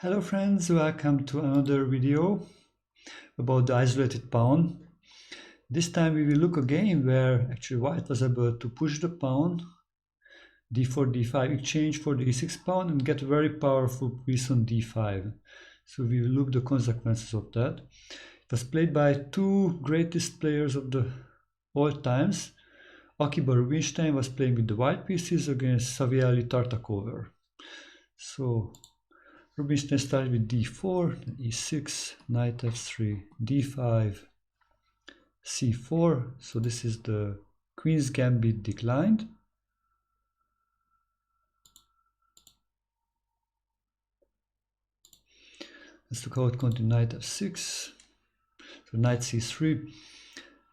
Hello friends, welcome to another video about the isolated pawn. This time we will look a game where actually white was able to push the pawn, d4, d5, exchange for the e6 pawn and get a very powerful piece on d5. So we will look the consequences of that. It was played by two greatest players of the all times. Akiba Rubinstein was playing with the white pieces against Rubinstein-Tartakower. So Rubinstein started with d4, e6, knight f3, d5, c4. So this is the queen's gambit declined. Let's look how it continued. Knight f6. So knight c3,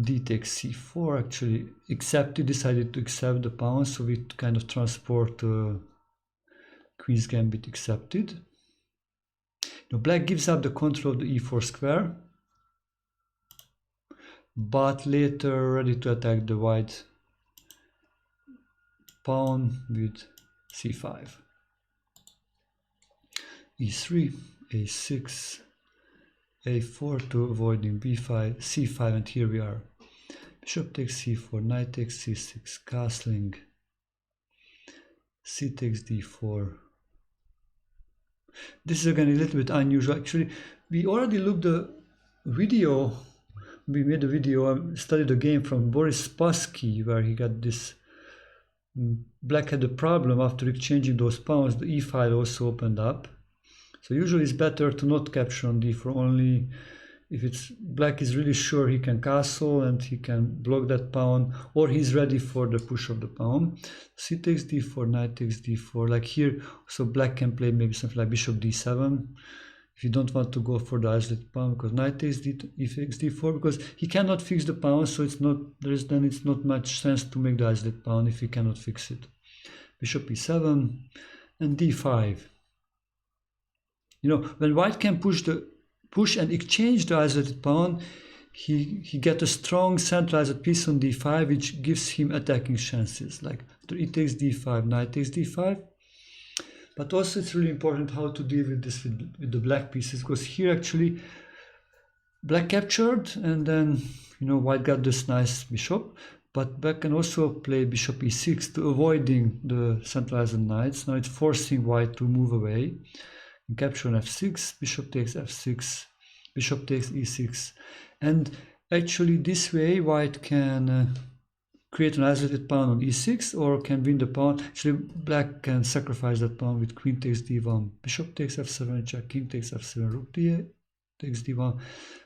d takes c4. Actually accepted, decided to accept the pawn. So we kind of transport queen's gambit accepted. Now black gives up the control of the e4 square, but later ready to attack the white pawn with c5. e3, a6, a4 to avoiding b5, c5, and here we are. Bishop takes c4, knight takes c6, castling, c takes d4. This is again a little bit unusual. Actually, we already looked the video. We made a video, studied a game from Boris Spassky where he got this. Black had a problem after exchanging those pawns. The e file also opened up. So usually it's better to not capture on d4, only if it's black is really sure he can castle and he can block that pawn, or he's ready for the push of the pawn. C takes d4, knight takes d4, like here. So black can play maybe something like bishop d7 if you don't want to go for the isolated pawn, because knight takes d4, because he cannot fix the pawn, so it's not it's not much sense to make the isolated pawn if he cannot fix it. Bishop e7 and d5. You know, when white can push and exchange the isolated pawn, he gets a strong centralized piece on d5, which gives him attacking chances, like e takes d5, knight takes d5. But also it's really important how to deal with this with the black pieces, because here actually black captured and then, you know, white got this nice bishop, but black can also play bishop e6 to avoiding the centralized knights. Now it's forcing white to move away. Capture on f6, bishop takes f6, bishop takes e6, and actually this way white can create an isolated pawn on e6 or can win the pawn. Actually black can sacrifice that pawn with queen takes d1, bishop takes f7 check, king takes f7, rook d8 takes d1,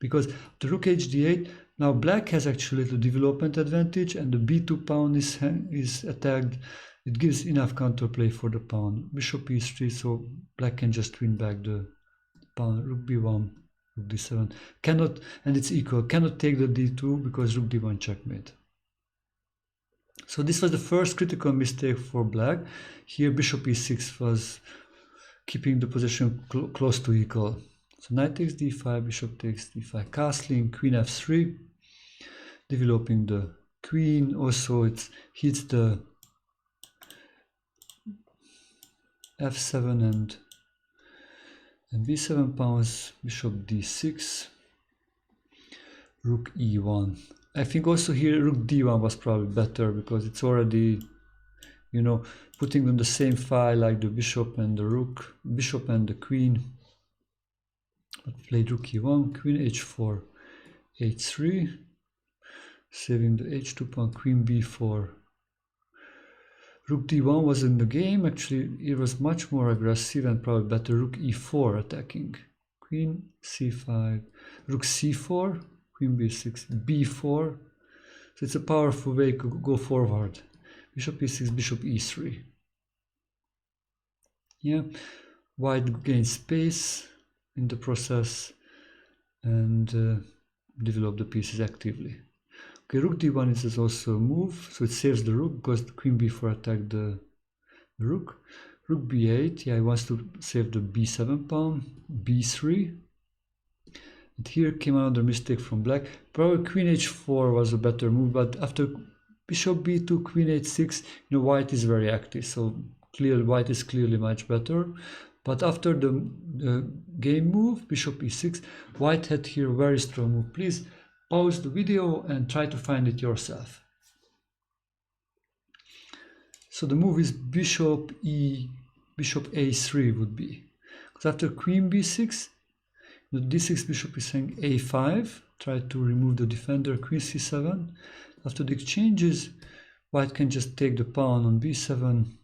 because the rook hd8. Now black has actually the development advantage and the b2 pawn is attacked. It gives enough counterplay for the pawn. Bishop e3, so black can just win back the pawn. Rook b1, rook d7. Cannot, and it's equal, cannot take the d2 because rook d1 checkmate. So this was the first critical mistake for black. Here bishop e6 was keeping the position close to equal. So knight takes d5, bishop takes d5, castling, queen f3, developing the queen. Also it hits the f7 and b7 pawns, bishop d6, rook e1. I think also here rook d1 was probably better because it's already, you know, putting on the same file like the bishop and the rook, bishop and the queen. But played rook e1, queen h4, h3, saving the h2 pawn, queen b4. Rook d1 was in the game. Actually, it was much more aggressive and probably better. Rook e4 attacking. Queen c5, rook c4, queen b6, b4. So it's a powerful way to go forward. Bishop e6, bishop e3. Yeah, white gains space in the process and develop the pieces actively. Okay, rook d1 is also a move, so it saves the rook because the queen b4 attacked the rook. Rook b8, yeah, he wants to save the b7 pawn, b3. And here came another mistake from black. Probably queen h4 was a better move, but after bishop b2, queen h6, you know, white is very active, so white is clearly much better. But after the game move, bishop e6, white had here a very strong move. Please pause the video and try to find it yourself. So the move is bishop a3 would be. Because after queen b6, the d6 bishop is saying a5, try to remove the defender, queen c7. After the exchanges, white can just take the pawn on b7,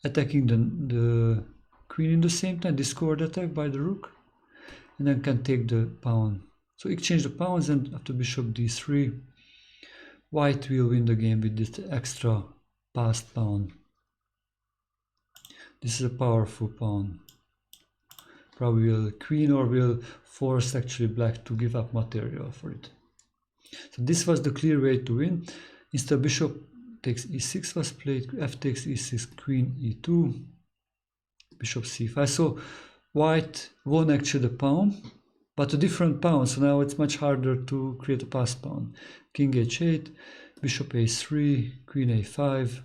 attacking the queen in the same time, discord attack by the rook, and then can take the pawn. So exchange the pawns, and after bishop d3, white will win the game with this extra passed pawn. This is a powerful pawn. Probably will queen or will force actually black to give up material for it. So this was the clear way to win. Instead bishop takes e6 was played, f takes e6, queen e2, bishop c5. So white won actually the pawn, but a different pawn. So now it's much harder to create a passed pawn. King h8, bishop a3, queen a5.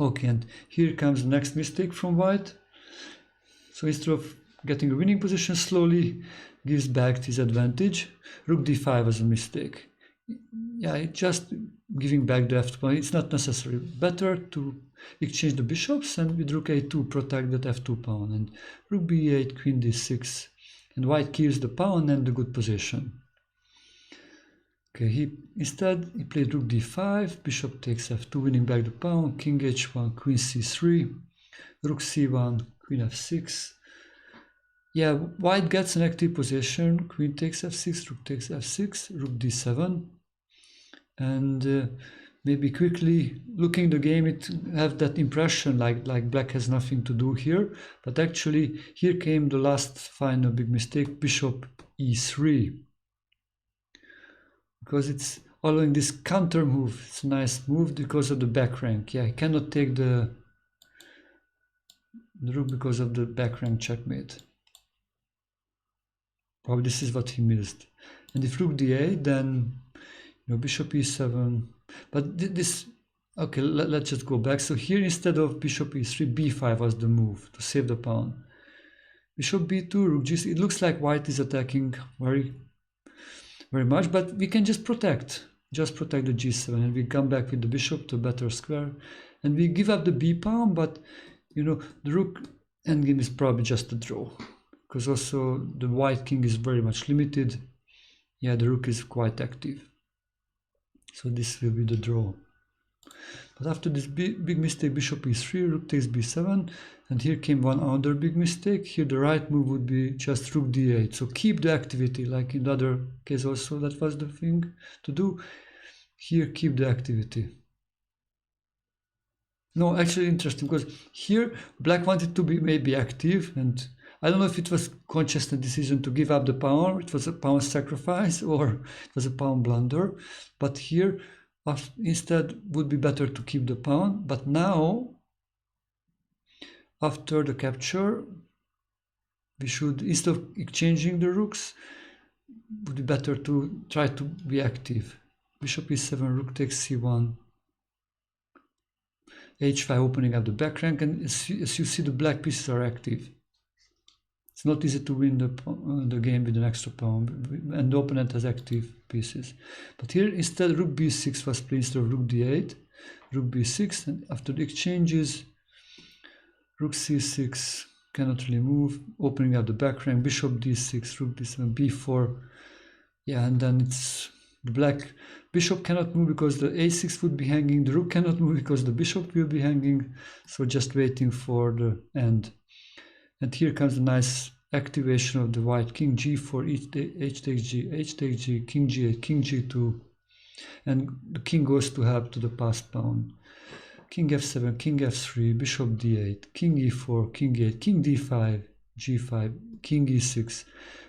Okay, and here comes the next mistake from white. So instead of getting a winning position, slowly gives back his advantage. Rook d5 was a mistake. Yeah, it's just giving back the f2 pawn. It's not necessary. Better to exchange the bishops and with rook a2 protect that f2 pawn. And rook b8, queen d6. And white keeps the pawn and the good position. Okay, instead he played rook d5, bishop takes f2, winning back the pawn, king h1, queen c3, rook c1, queen f6. Yeah, white gets an active position, queen takes f6, rook takes f6, rook d7. And maybe quickly looking the game, it have that impression like black has nothing to do here. But actually, here came the last final big mistake, bishop e3. Because it's following this counter move. It's a nice move because of the back rank. Yeah, I cannot take the rook because of the back rank checkmate. Probably this is what he missed. And if rook d8, then bishop e7. But this, okay, let's just go back. So here instead of bishop e3, b5 was the move to save the pawn. Bishop b2, rook g6. It looks like white is attacking very much, but we can just protect the g7, and we come back with the bishop to a better square, and we give up the b pawn. But the rook endgame is probably just a draw, because also the white king is very much limited. Yeah, the rook is quite active, so this will be the draw. But after this big mistake, bishop e3, rook takes b7, and here came one other big mistake. Here the right move would be just rook d8. So keep the activity, like in the other case also, that was the thing to do. Here keep the activity. No, actually interesting, because here black wanted to be maybe active, and I don't know if it was conscious decision to give up the pawn, it was a pawn sacrifice, or it was a pawn blunder. But here instead would be better to keep the pawn. But now, after the capture, we should, instead of exchanging the rooks, would be better to try to be active. Bishop e7, rook takes c1, h5, opening up the back rank, and as you see, the black pieces are active. It's not easy to win the game with an extra pawn, and the opponent has active pieces. But here instead rook b6 was played instead of rook d8, rook b6, and after the exchanges, rook c6 cannot really move, opening up the back rank, bishop d6, rook d7, b4. Yeah, and then it's the black bishop cannot move because the a6 would be hanging, the rook cannot move because the bishop will be hanging, so just waiting for the end. And here comes a nice activation of the white king, g4, h takes g, h takes g, king g8, king g2, and the king goes to help to the passed pawn. King f7, king f3, bishop d8, king e4, king 8, king d5, g5, king e6,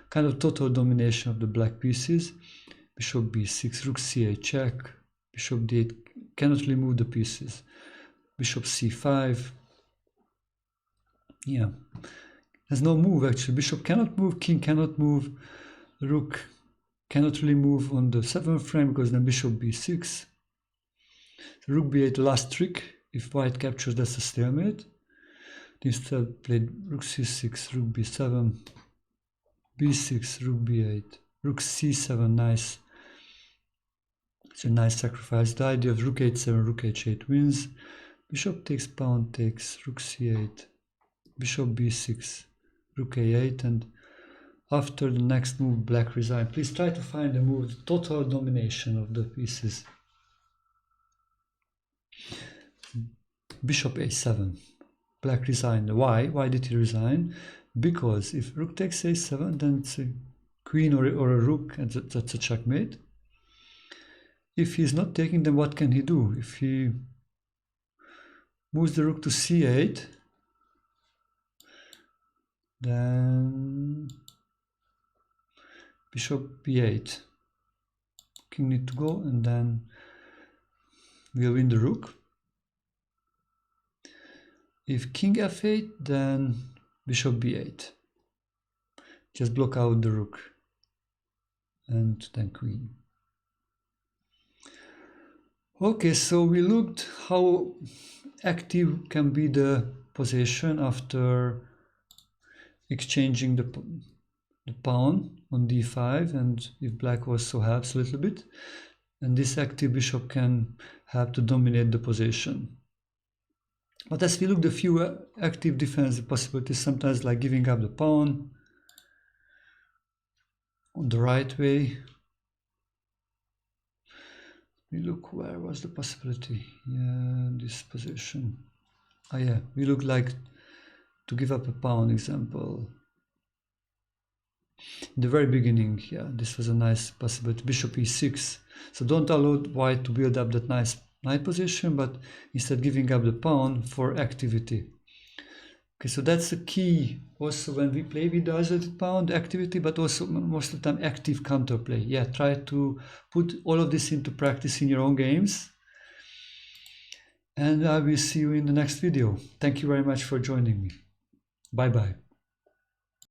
kind of total domination of the black pieces. Bishop b6, rook c8, check, bishop d8, cannot really move the pieces, bishop c5. Yeah, there's no move actually. Bishop cannot move, king cannot move, rook cannot really move on the 7th rank because then bishop b6. Rook b8, last trick. If white captures, that's a stalemate. Instead played rook c6, rook b7, b6, rook b8, rook c7, nice. It's a nice sacrifice. The idea of rook h7, rook h8 wins. Bishop takes, pawn takes, rook c8, bishop b6, rook a8, and after the next move, black resign. Please try to find a move with total domination of the pieces. Bishop a7, black resigned. Why? Why did he resign? Because if rook takes a7, then it's a queen or a rook, and that's a checkmate. If he's not taking, then what can he do? If he moves the rook to c8, then bishop b8. King need to go, and then we'll win the rook. If king f8, then bishop b8. Just block out the rook, and then queen. Okay, so we looked how active can be the position after exchanging the pawn on d5, and if black also helps a little bit, and this active bishop can help to dominate the position. But as we looked a few active defensive possibilities, sometimes like giving up the pawn on the right way. We look, where was the possibility? Yeah, this position. Ah, yeah, we look like to give up a pawn example. In the very beginning, yeah, this was a nice possibility. Bishop e6. So don't allow white to build up that nice knight position, but instead giving up the pawn for activity. Okay, so that's the key also when we play with the isolated pawn, the activity, but also most of the time active counterplay. Yeah, try to put all of this into practice in your own games. And I will see you in the next video. Thank you very much for joining me. Bye-bye.